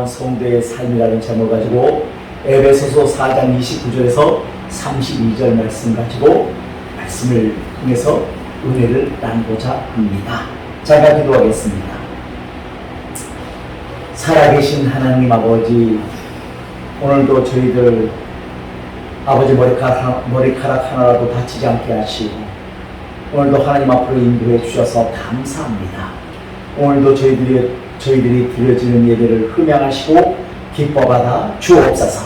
돌아온 성도의 삶이라는 제목을 가지고 에베소서 4장 29절에서 32절 말씀 가지고 말씀을 통해서 은혜를 나누고자 합니다. 제가 기도하겠습니다. 살아계신 하나님 아버지, 오늘도 저희들 아버지 머리카락 하나라도 다치지 않게 하시고 오늘도 하나님 앞으로 인도해 주셔서 감사합니다. 오늘도 저희들이 드려지는 예배를 흠양하시고 기뻐받아 주옵소서.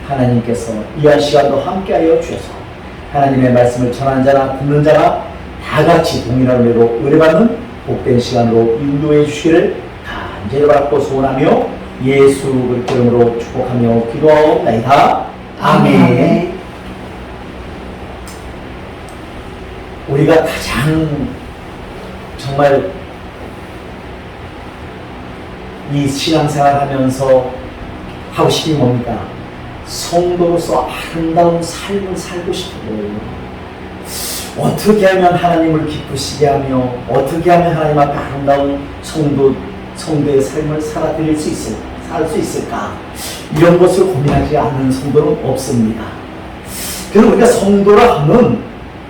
하나님께서 이한 시간도 함께하여 주셔서 하나님의 말씀을 전하는 자나 듣는 자가 다 같이 동일한 은혜로 은혜받는 복된 시간으로 인도해 주시기를 간절히 바라고 소원하며 예수 그리스도 이름으로 축복하며 기도하옵나이다. 아멘. 우리가 가장 정말 이 신앙생활 하면서 하고 싶은 뭡니까? 성도로서 아름다운 삶을 살고 싶은 거예요. 어떻게 하면 하나님을 기쁘시게 하며 어떻게 하면 하나님 앞에 아름다운 성도의 삶을 살 수 있을까? 이런 것을 고민하지 않는 성도는 없습니다. 그래서 우리가 성도라 하면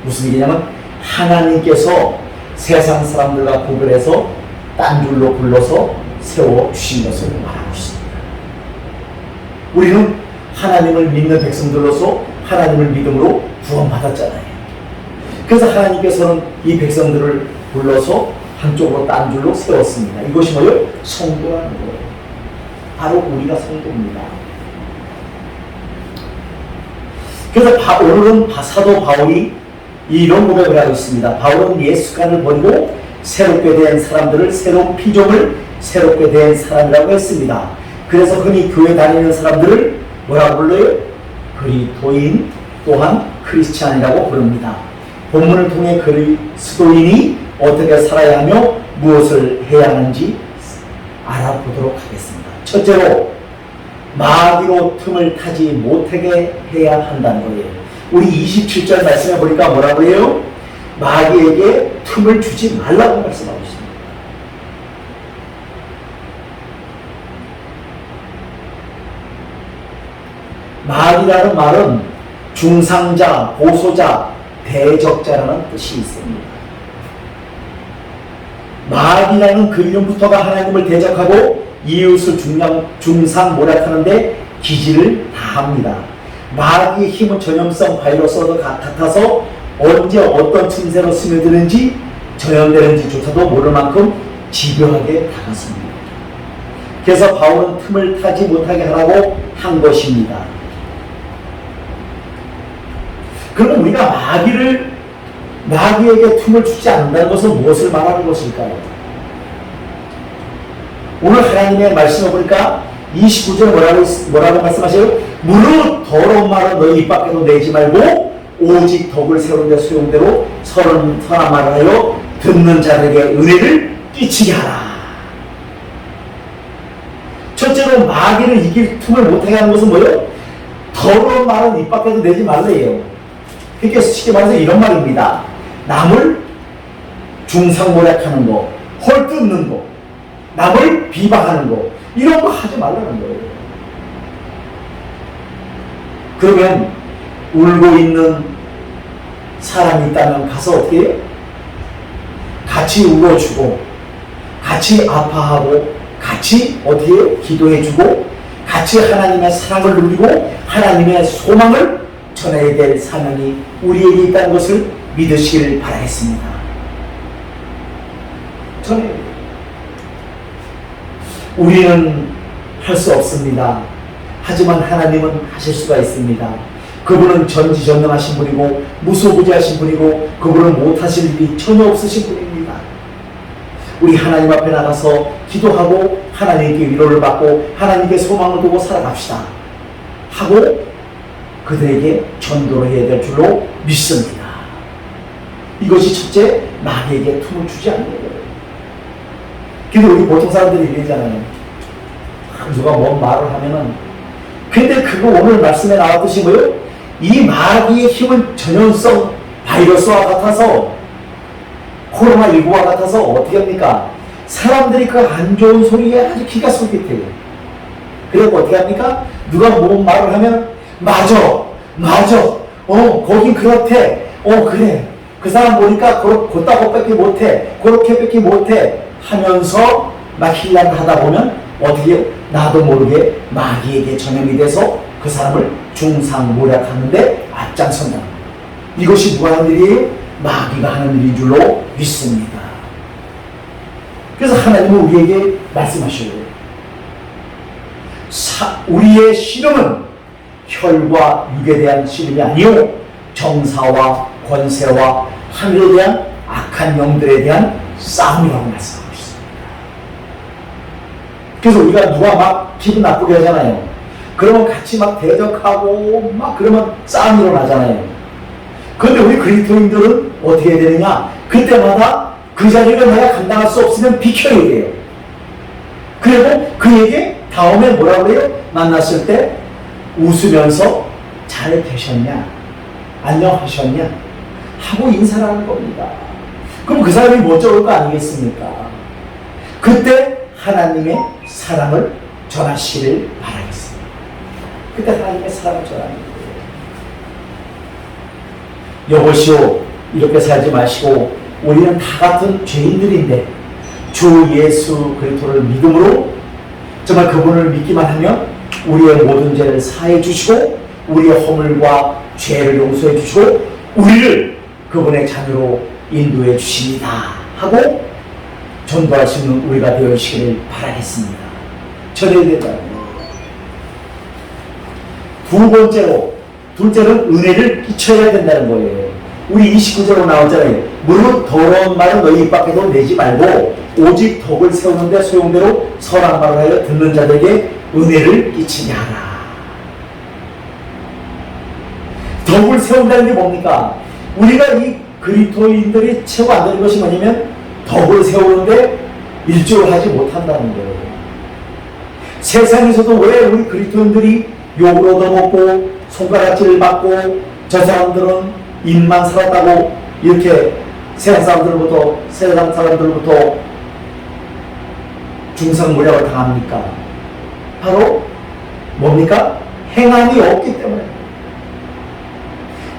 무슨 얘기냐면 하나님께서 세상 사람들과 구별해서 딴 줄로 불러서 세워주신 것을 말하고 있습니다. 우리는 하나님을 믿는 백성들로서 하나님을 믿음으로 구원받았잖아요. 그래서 하나님께서는 이 백성들을 불러서 한쪽으로 딴 줄로 세웠습니다. 이것이 뭐예요? 성도라는 거예요. 바로 우리가 성도입니다. 그래서 오늘은 사도 바울이 이런 고백을 하고 있습니다. 바울은 옛 습관을 버리고 새롭게 된 사람들을 새로운 피조물, 새롭게 된 사람이라고 했습니다. 그래서 흔히 교회 다니는 사람들을 뭐라고 불러요? 그리스도인 또한 크리스찬이라고 부릅니다. 본문을 통해 그리스도인이 어떻게 살아야 하며 무엇을 해야 하는지 알아보도록 하겠습니다. 첫째로 마귀로 틈을 타지 못하게 해야 한다는 거예요. 우리 27절 말씀해 보니까 뭐라고 해요? 마귀에게 틈을 주지 말라고 말씀하고 있습니다. 마귀라는 말은 중상자, 보소자, 대적자라는 뜻이 있습니다. 마귀라는 그 이름부터가 하나님을 대적하고 이웃을 중상모략하는데 기질을 다합니다. 마귀의 힘은 전염성 바이러스와 같아서 언제 어떤 틈새로 스며드는지 전염되는지조차도 모를 만큼 집요하게 다가섭니다. 그래서 바울은 틈을 타지 못하게 하라고 한 것입니다. 그럼 우리가 마귀에게 틈을 주지 않는다는 것은 무엇을 말하는 것일까요? 오늘 하나님의 말씀을 보니까 29절 뭐라고 말씀하세요? 무릇 더러운 말은 너희 입 밖에도 내지 말고 오직 덕을 세우는 데 소용대로 선한 말을 하여 듣는 자들에게 은혜를 끼치게 하라. 첫째로 마귀를 이길 틈을 못하게 하는 것은 뭐예요? 더러운 말은 입 밖에도 내지 말래요. 그러니까 쉽게 말해서 이런 말입니다. 남을 중상모략하는 거, 헐뜯는 거, 남을 비방하는 거, 이런 거 하지 말라는 거예요. 그러면 울고 있는 사람이 있다면 가서 어떻게 해요? 같이 울어주고 같이 아파하고 같이 어떻게 해요? 기도해주고 같이 하나님의 사랑을 누리고 하나님의 소망을 전해야 될 사명이 우리에게 있다는 것을 믿으시길 바라겠습니다. 전해야 돼요. 우리는 할 수 없습니다. 하지만 하나님은 하실 수가 있습니다. 그분은 전지전능하신 분이고 무소부지하신 분이고 그분은 못하실 일이 전혀 없으신 분입니다. 우리 하나님 앞에 나가서 기도하고 하나님께 위로를 받고 하나님께 소망을 두고 살아갑시다 하고 그들에게 전도를 해야 될 줄로 믿습니다. 이것이 첫째, 마귀에게 틈을 주지 않는 거예요. 근데 우리 보통 사람들이 이러잖아요. 누가 뭔 말을 하면은, 근데 그거 오늘 말씀에 나왔듯이 뭐예요? 이 마귀의 힘은 전염성 바이러스와 같아서 코로나19와 같아서 어떻게 합니까? 사람들이 그 안 좋은 소리에 아주 귀가 솔깃해요. 그리고 어떻게 합니까? 누가 뭔 말을 하면 맞아, 거긴 그렇대, 그래, 그 사람 보니까 그따구밖에 못해, 그렇게밖에 못해 하면서 막 힐난하다 보면 어떻게 나도 모르게 마귀에게 전염이 돼서 그 사람을 중상모략하는데 앞장선다. 이것이 누가 하는 일이에요? 마귀가 하는 일인 줄로 믿습니다. 그래서 하나님은 우리에게 말씀하셔요. 우리의 씨름은 혈과 육에 대한 씨름이 아니요 정사와 권세와 하늘에 대한 악한 영들에 대한 싸움이라고 말씀하고 있습니다. 그래서 우리가 누가 막 기분 나쁘게 하잖아요. 그러면 같이 막 대적하고 막 그러면 싸움이 일어나잖아요. 그런데 우리 그리스도인들은 어떻게 해야 되느냐? 그때마다 그 자리를 내가 감당할 수 없으면 비켜야 돼요. 그리고 그에게 다음에 뭐라고 해요? 만났을 때 웃으면서 잘 계셨냐? 안녕하셨냐? 하고 인사를 하는 겁니다. 그럼 그 사람이 못 적을 거 아니겠습니까? 그때 하나님의 사랑을 전하시기를 바라겠습니다. 그때 하나님의 사랑을 전하는 거예요. 여보시오, 이렇게 살지 마시고 우리는 다 같은 죄인들인데 주 예수 그리스도를 믿음으로 정말 그분을 믿기만 하면 우리의 모든 죄를 사해 주시고 우리의 허물과 죄를 용서해 주시고 우리를 그분의 자녀로 인도해 주십니다 하고 전도할 수 있는 우리가 되어주시기를 바라겠습니다. 전해야 된다는 거예요. 둘째는 은혜를 끼쳐야 된다는 거예요. 우리 29절로 나오잖아요. 무릇 더러운 말은 너희 입 밖에도 내지 말고 오직 덕을 세우는데 소용대로 선한 말을 하여 듣는 자들에게 은혜를 끼치게 하라. 덕을 세운다는 게 뭡니까? 우리가 이 그리스도인들이 최고 안 되는 것이 뭐냐면 덕을 세우는데 일조를 하지 못한다는 거예요. 세상에서도 왜 우리 그리스도인들이 욕을 얻어먹고 손가락질을 받고 저 사람들은 입만 살았다고 이렇게 세상 사람들부터 중상모략을 당합니까? 바로 뭡니까? 행함이 없기 때문에.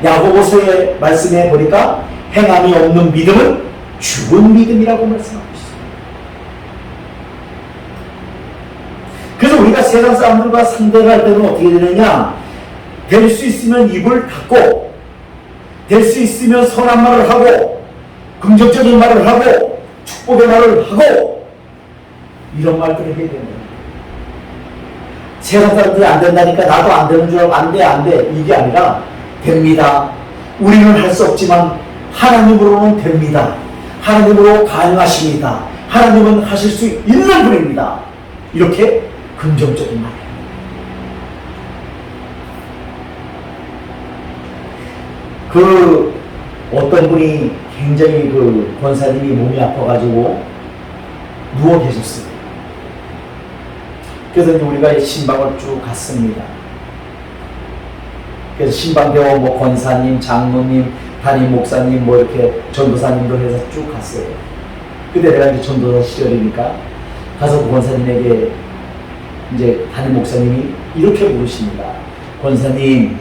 야고보서의 말씀에 보니까 행함이 없는 믿음은 죽은 믿음이라고 말씀하고 있어요. 그래서 우리가 세상 사람들과 상대를 할 때는 어떻게 되느냐? 될 수 있으면 입을 닫고 될 수 있으면 선한 말을 하고 긍정적인 말을 하고 축복의 말을 하고 이런 말들을 해야 되는 거예요. 세상 사람들이 안 된다니까 나도 안 되는 줄 알고 안 돼 이게 아니라 됩니다. 우리는 할 수 없지만 하나님으로는 됩니다. 하나님으로 가능하십니다. 하나님은 하실 수 있는 분입니다. 이렇게 긍정적인 말이에요. 그 어떤 분이 굉장히 그 권사님이 몸이 아파가지고 누워 계셨어요. 그래서 우리가 신방을 쭉 갔습니다. 그래서 신방대원 뭐 권사님, 장로님, 담임 목사님 뭐 이렇게 전도사님도 해서 쭉 갔어요. 그때 내가 이제 전도사 시절이니까 가서 그 권사님에게 이제 담임 목사님이 이렇게 물으십니다. 권사님은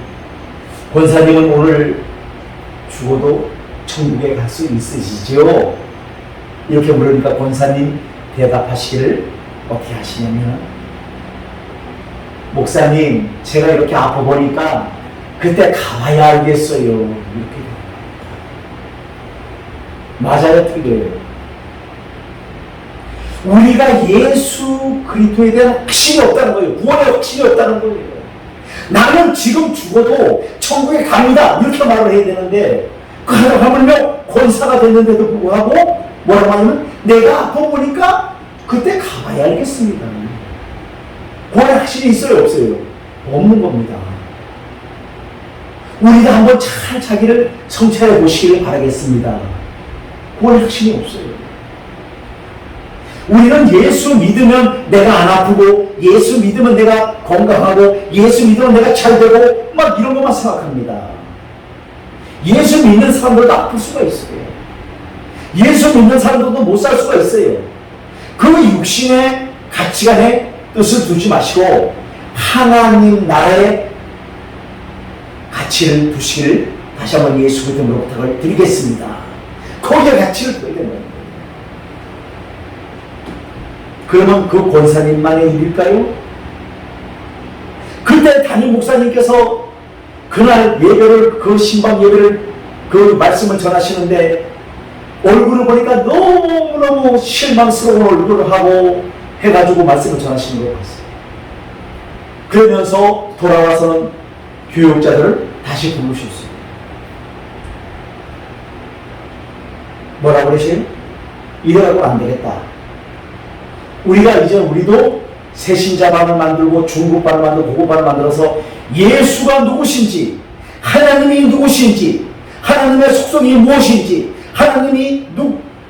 오늘 죽어도 천국에 갈 수 있으시죠? 이렇게 물으니까 권사님 대답하시기를 어떻게 하시냐면 목사님 제가 이렇게 아파 보니까 그때 가봐야 알겠어요. 이렇게 맞아요, 틀려요? 우리가 예수 그리스도에 대한 확신이 없다는 거예요. 구원의 확신이 없다는 거예요. 나는 지금 죽어도 천국에 갑니다. 이렇게 말을 해야 되는데 하물며 권사가 됐는데도 불구하고 뭐라고 하냐면 내가 아파 보니까 그때 가봐야 알겠습니다. 구원의 확신이 있어요, 없어요? 없는 겁니다. 우리도 한번 잘 자기를 성찰해 보시기를 바라겠습니다. 구원의 확신이 없어요. 우리는 예수 믿으면 내가 안 아프고 예수 믿으면 내가 건강하고 예수 믿으면 내가 잘 되고 막 이런 것만 생각합니다. 예수 믿는 사람들도 아플 수가 있어요. 예수 믿는 사람들도 못 살 수가 있어요. 그 육신의 가치관에 뜻을 두지 마시고 하나님 나라의 가치를 두시길 다시 한번 예수 그리스도로 부탁을 드리겠습니다. 거기에 가치를 둬야 되는 거예요. 그러면 그 권사님만의 일일까요? 그때 담임 목사님께서 그날 예배를, 그 신방 예배를, 그 말씀을 전하시는데 얼굴을 보니까 너무너무 실망스러운 얼굴을 하고 해가지고 말씀을 전하시는 걸 봤어요. 그러면서 돌아와서는 교육자들을 다시 부르셨어요. 뭐라고 그러세요? 이래가지고 안 되겠다. 우리가 이제 우리도 새신자반을 만들고 중급반을 만들고 고급반을 만들어서 예수가 누구신지, 하나님이 누구신지, 하나님의 속성이 무엇인지, 하나님이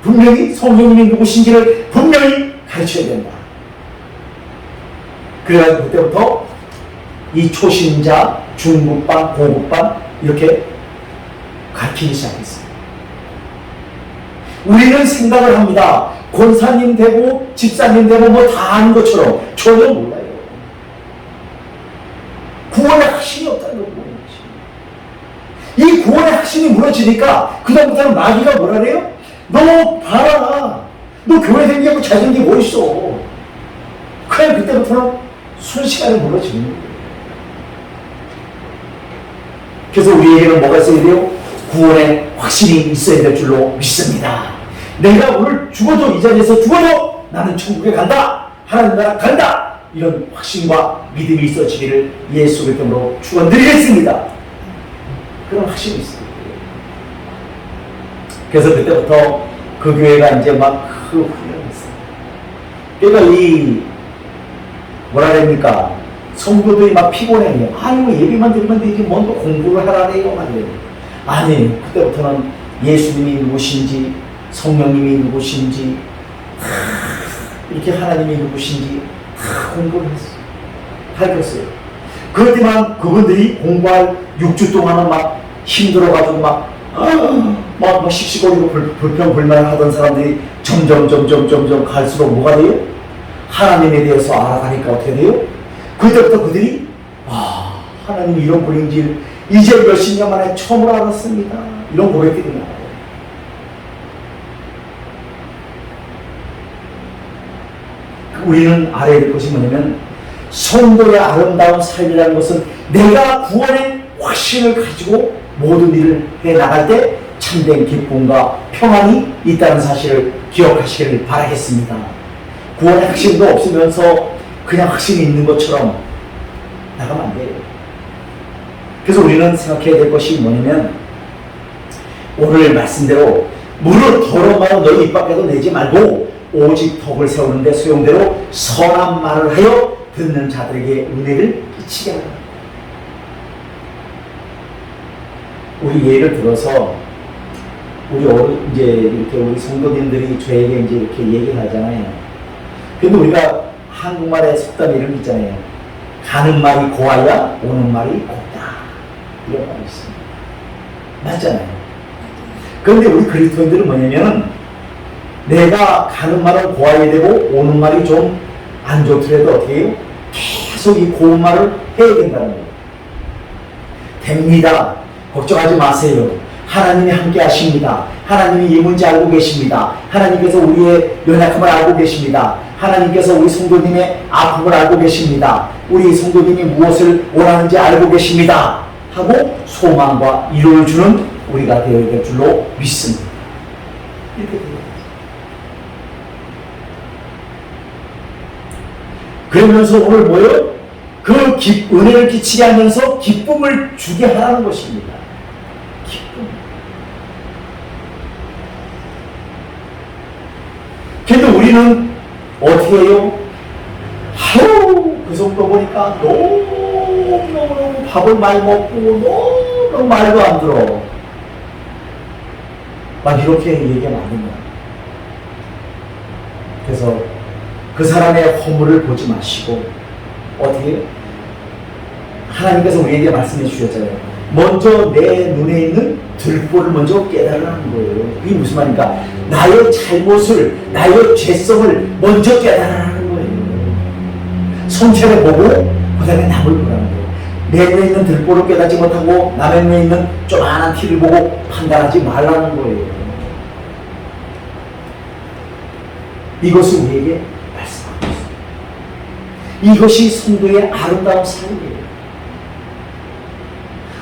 분명히 성령님이 누구신지를 분명히 가르쳐야 된다. 그래가지고 그때부터 이 초신자, 중급반, 고급반 이렇게 가르치기 시작했어요. 우리는 생각을 합니다. 권사님 되고 집사님 되고 뭐 다 아는 것처럼 전혀 몰라요. 구원의 확신이 없다는 거고. 이 구원의 확신이 무너지니까 그다음부터는 마귀가 뭐라 그래요? 너 봐라. 너 교회 생기고 잘생기고 뭐 있어. 그냥 그때부터는 순식간에 무너지는 거예요. 그래서 우리에게는 뭐가 있어야 돼요? 구원의 확신이 있어야 될 줄로 믿습니다. 내가 오늘 죽어도 이 자리에서 죽어도 나는 천국에 간다. 하나님 나라 간다. 이런 확신과 믿음이 있어지기를 예수 그리스도로 축원드리겠습니다. 그런 확신이 있어요. 그래서 그때부터 그 교회가 이제 막 그 훈련했어요. 그러니까 이 뭐라 그럽니까? 성도들이 막 피곤해요. 아유 예비만 드리면 되지 뭔 또 공부를 하라네요. 아니 그때부터는 예수님이 누구신지 성령님이 누구신지 이렇게 하나님이 누구신지 다 공부를 했어요. 가르쳤어요. 그렇지만 그분들이 공부할 6주 동안은 막 힘들어가지고 막 씩씩거리고 불평불만을 하던 사람들이 점점 갈수록 뭐가 돼요? 하나님에 대해서 알아가니까 어떻게 돼요? 그때부터 그들이 하나님이 이런 분인지 이제 몇십 년 만에 처음으로 알았습니다. 이런 고백들이 나와요. 우리는 알아야 될 것이 뭐냐면 성도의 아름다운 삶이라는 것은 내가 구원의 확신을 가지고 모든 일을 해나갈 때 참된 기쁨과 평안이 있다는 사실을 기억하시기를 바라겠습니다. 구원의 확신도 없으면서 그냥 확신이 있는 것처럼 나가면 안 돼요. 그래서 우리는 생각해야 될 것이 뭐냐면 오늘 말씀대로 물을 더러운 말은 너희 입 밖에도 내지 말고 오직 덕을 세우는데 소용대로 선한 말을 하여 듣는 자들에게 은혜를 끼치게 하라. 우리 예를 들어서 우리 이제 이렇게 우리 성도님들이 저에게 이제 이렇게 얘기를 하잖아요. 근데 우리가 한국말에 속담 이런 게 있잖아요. 가는 말이 고와야 오는 말이 곱다. 이런 말이 있습니다. 맞잖아요. 그런데 우리 그리스도인들은 뭐냐면 내가 가는 말은 고와야 되고 오는 말이 좀 안 좋더라도 어떻게 해요? 계속 이 고운 말을 해야 된다는 거예요. 됩니다. 걱정하지 마세요. 하나님이 함께 하십니다. 하나님이 이 문제 알고 계십니다. 하나님께서 우리의 연약함을 알고 계십니다. 하나님께서 우리 성도님의 아픔을 알고 계십니다. 우리 성도님이 무엇을 원하는지 알고 계십니다. 하고 소망과 위로를 주는 우리가 되어야 될 줄로 믿습니다. 이렇게 됩니다. 그러면서 오늘 뭐예요? 그 은혜를 끼치게 하면서 기쁨을 주게 하라는 것입니다. 기쁨. 그런데 우리는 어떻게 해요? 그 정도 보니까 너무 밥을 많이 먹고 너무 말도 안 들어. 막 이렇게 얘기하면 안 된다. 그래서 그 사람의 허물을 보지 마시고 어떻게 해요? 하나님께서 우리에게 말씀해 주셨잖아요. 먼저 내 눈에 있는 들보를 먼저 깨달으라는 거예요. 그게 무슨 말입니까? 나의 잘못을, 나의 죄성을 먼저 깨달으라는 거예요. 성체를 보고 그 다음에 남을 보라는 거예요. 내 눈에 있는 들보를 깨닫지 못하고 남의 눈에 있는 조그마한 티를 보고 판단하지 말라는 거예요. 이것을 우리에게 말씀하고 있습니다. 이것이 성도의 아름다운 삶이에요.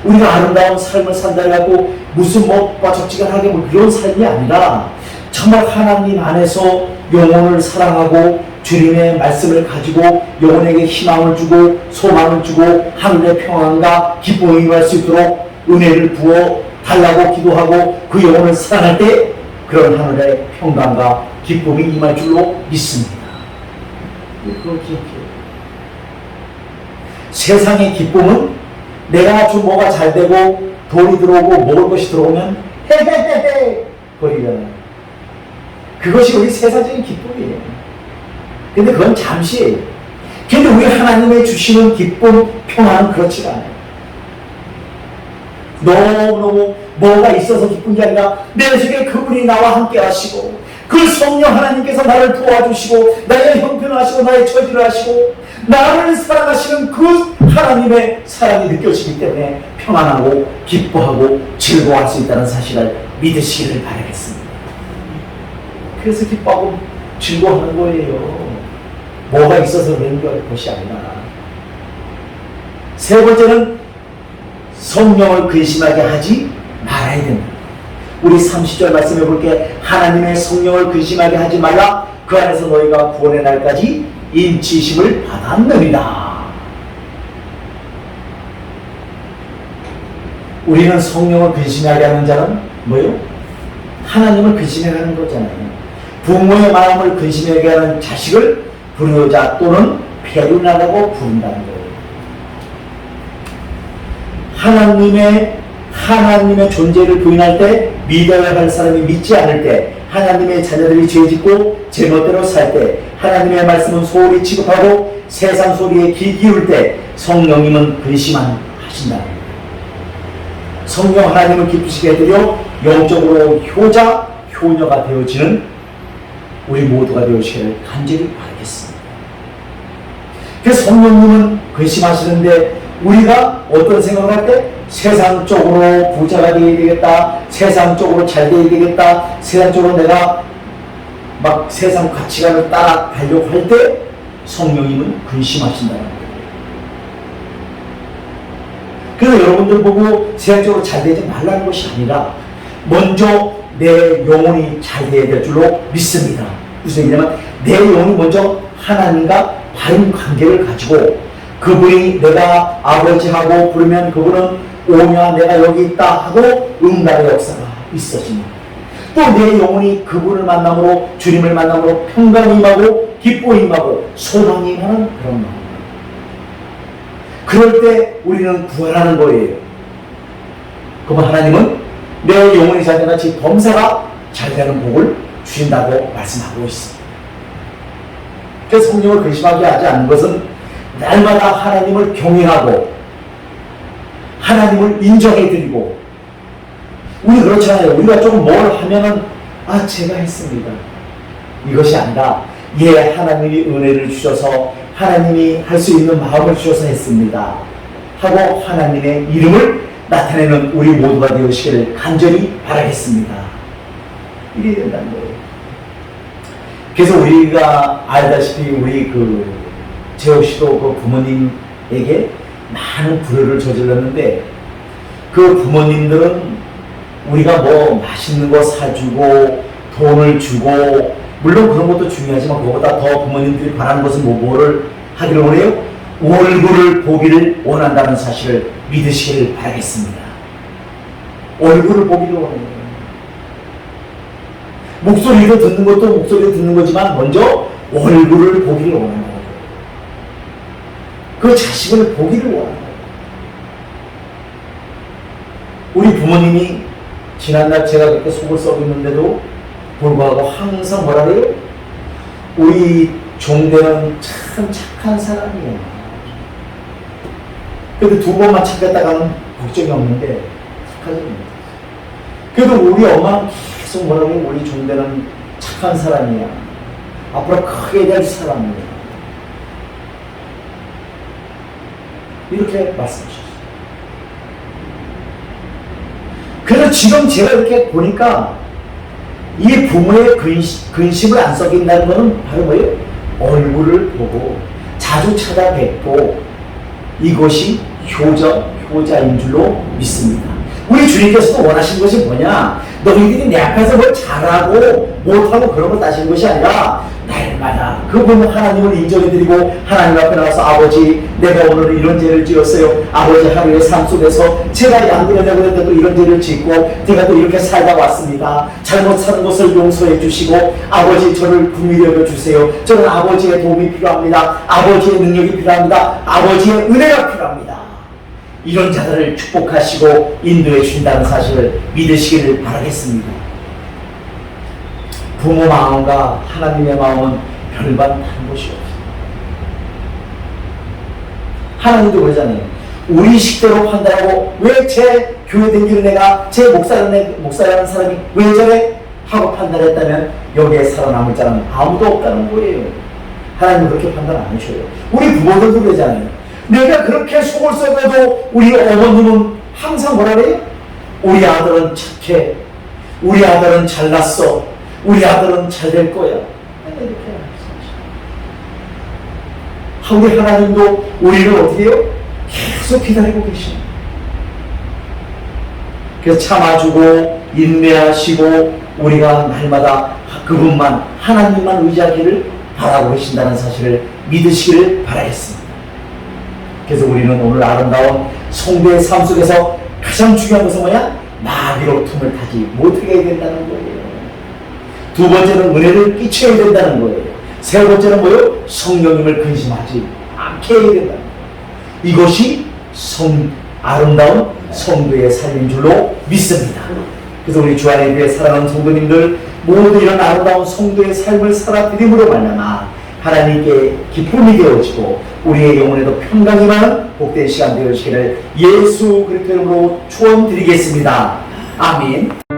우리가 아름다운 삶을 산다고 무슨 뻑적지근하게 그런 삶이 아니라 정말 하나님 안에서 영혼을 사랑하고 주님의 말씀을 가지고 영혼에게 희망을 주고 소망을 주고 하늘의 평안과 기쁨을 임할 수 있도록 은혜를 부어 달라고 기도하고 그 영혼을 사랑할 때 그런 하늘의 평강과 기쁨이 임할 줄로 믿습니다. 그걸 기억해요. 세상의 기쁨은 내가 좀 뭐가 잘 되고 돈이 들어오고 먹을 것이 들어오면 헤헤헤헤 거리잖아요. 그것이 우리 세상적인 기쁨이에요. 근데 그건 잠시예요. 근데 우리 하나님의 주시는 기쁨, 평안은 그렇지가 않아요. 너무너무 뭐가 있어서 기쁜 게 아니라 내 속에 그분이 나와 함께 하시고 그 성령 하나님께서 나를 도와주시고 나의 형편을 하시고 나의 처지를 하시고 나를 사랑하시는 그 하나님의 사랑이 느껴지기 때문에 평안하고 기뻐하고 즐거워할 수 있다는 사실을 믿으시기를 바라겠습니다. 그래서 기뻐하고 즐거워하는 거예요. 뭐가 있어서 그런 것이 아니라. 세 번째는 성령을 근심하게 하지 말아야 된다. 우리 30절 말씀해 볼게. 하나님의 성령을 근심하게 하지 말라. 그 안에서 너희가 구원의 날까지 인치심을 받았느니라. 우리는 성령을 근심하게 하는 자는 뭐예요? 하나님을 근심하게 하는 거잖아요. 부모의 마음을 근심하게 하는 자식을 불효자 또는 페루나라고 부른다는 거예요. 하나님의 존재를 부인할 때, 믿어야 할 사람이 믿지 않을 때, 하나님의 자녀들이 죄짓고 제멋대로 살 때, 하나님의 말씀은 소홀히 취급하고 세상 소리에 귀 기울 때 성령님은 근심하신다. 성령 하나님을 기쁘시게 해드려 영적으로 효자, 효녀가 되어지는 우리 모두가 되어지기를 간절히 바라겠습니다. 그래서 성령님은 근심하시는데 우리가 어떤 생각을 할 때 세상적으로 부자가 되어야 되겠다, 세상적으로 잘 되어야 되겠다, 세상적으로 내가 막 세상 가치관을 따라가려고 할 때 성령님은 근심하신다는 거예요. 그래서 여러분들 보고 세상적으로 잘 되지 말라는 것이 아니라 먼저 내 영혼이 잘 되어야 될 줄로 믿습니다. 무슨 얘기냐면 내 영혼이 먼저 하나님과 바른 관계를 가지고 그분이 내가 아버지하고 부르면 그분은 오냐 내가 여기 있다 하고 응답의 역사가 있어집니다. 또 내 영혼이 그분을 만남으로 주님을 만남으로 평강이 임하고 기쁨이 임하고 소망이 임하는 그런 마음. 그럴 때 우리는 구원하는 거예요. 그럼 하나님은 내 영혼이 잘 되같이 범사가 잘 되는 복을 주신다고 말씀하고 있습니다. 그래서 성령을 근심하게 하지 않는 것은 날마다 하나님을 경외하고 하나님을 인정해드리고, 우리 그렇잖아요. 우리가 조금 뭘 하면은 제가 했습니다. 이것이 아니라 하나님이 은혜를 주셔서 하나님이 할 수 있는 마음을 주셔서 했습니다 하고 하나님의 이름을 나타내는 우리 모두가 되시기를 간절히 바라겠습니다. 이래야 된다는 거예요. 그래서 우리가 알다시피 우리 재호 씨도 그 부모님에게 많은 불효를 저질렀는데 그 부모님들은 우리가 뭐 맛있는 거 사주고 돈을 주고, 물론 그런 것도 중요하지만 그것보다 더 부모님들이 바라는 것은 뭐를 하기를 원해요? 얼굴을 보기를 원한다는 사실을 믿으시기를 바라겠습니다. 얼굴을 보기를 원해요. 목소리로 듣는 것도 목소리로 듣는 거지만 먼저 얼굴을 보기를 원하는 거예요. 그 자식을 보기를 원하는 거예요. 우리 부모님이 지난날 제가 그렇게 속을 썩고 있는데도 불구하고 항상 뭐라 그래요? 우리 종대는 참 착한 사람이에요. 그래도 두 번만 착했다가는 걱정이 없는데 착하지 못해요. 그래도 우리 엄마는 계속 뭐라 그래요? 우리 종대는 착한 사람이야. 앞으로 크게 될 사람이야. 이렇게 말씀하셨어요. 그래서 지금 제가 이렇게 보니까 이 부모의 근심을 안 썩인다는 것은 바로 뭐예요? 얼굴을 보고 자주 찾아뵙고 이것이 효자인 줄로 믿습니다. 우리 주님께서도 원하신 것이 뭐냐? 너희들이 내 앞에서 뭘 잘하고 못하고 그런 거 따지는 것이 아니라 날마다 그분 하나님을 인정해드리고 하나님 앞에 나와서 아버지 내가 오늘 이런 죄를 지었어요. 아버지 하루의 삶 속에서 제가 양들여내고 했는데도 이런 죄를 짓고 제가 또 이렇게 살다 왔습니다. 잘못 사는 것을 용서해 주시고 아버지 저를 긍휼히 여겨 주세요. 저는 아버지의 도움이 필요합니다. 아버지의 능력이 필요합니다. 아버지의 은혜가 필요합니다. 이런 자들을 축복하시고 인도해 주신다는 사실을 믿으시기를 바라겠습니다. 부모 마음과 하나님의 마음은 별반 다른 것이 없어요. 하나님도 그러잖아요. 우리 식대로 판단하고 왜 제 교회 댕기는 애가 제 목사라는 사람이 왜 저래? 하고 판단했다면 여기에 살아남을 자는 아무도 없다는 거예요. 하나님은 그렇게 판단 안 하셔요. 우리 부모들도 그러잖아요. 내가 그렇게 속을 썩어도 우리 어머님은 항상 뭐라 그래요? 우리 아들은 착해. 우리 아들은 잘났어. 우리 아들은 잘 될 거야. 이렇게 우리 하나님도 우리를 어떻게 해요? 계속 기다리고 계십니다. 그래서 참아주고 인내하시고 우리가 날마다 그분만 하나님만 의지하기를 바라고 계신다는 사실을 믿으시기를 바라겠습니다. 그래서 우리는 오늘 아름다운 성도의 삶 속에서 가장 중요한 것은 뭐냐? 마귀로 틈을 타지 못하게 해야 된다는 거예요. 두 번째는 은혜를 끼쳐야 된다는 거예요. 세 번째는 뭐예요? 성령님을 근심하지 않게 해야 된다는 거예요. 이것이 아름다운 성도의 삶인 줄로 믿습니다. 그래서 우리 주안의 교회 사랑하는 성도님들 모두 이런 아름다운 성도의 삶을 살아드림으로 말미암아 하나님께 기쁨이 되어지고 우리의 영혼에도 평강이 많은 복된 시간 되어지기를 예수 그리스도 이름으로 축원드리겠습니다. 아멘.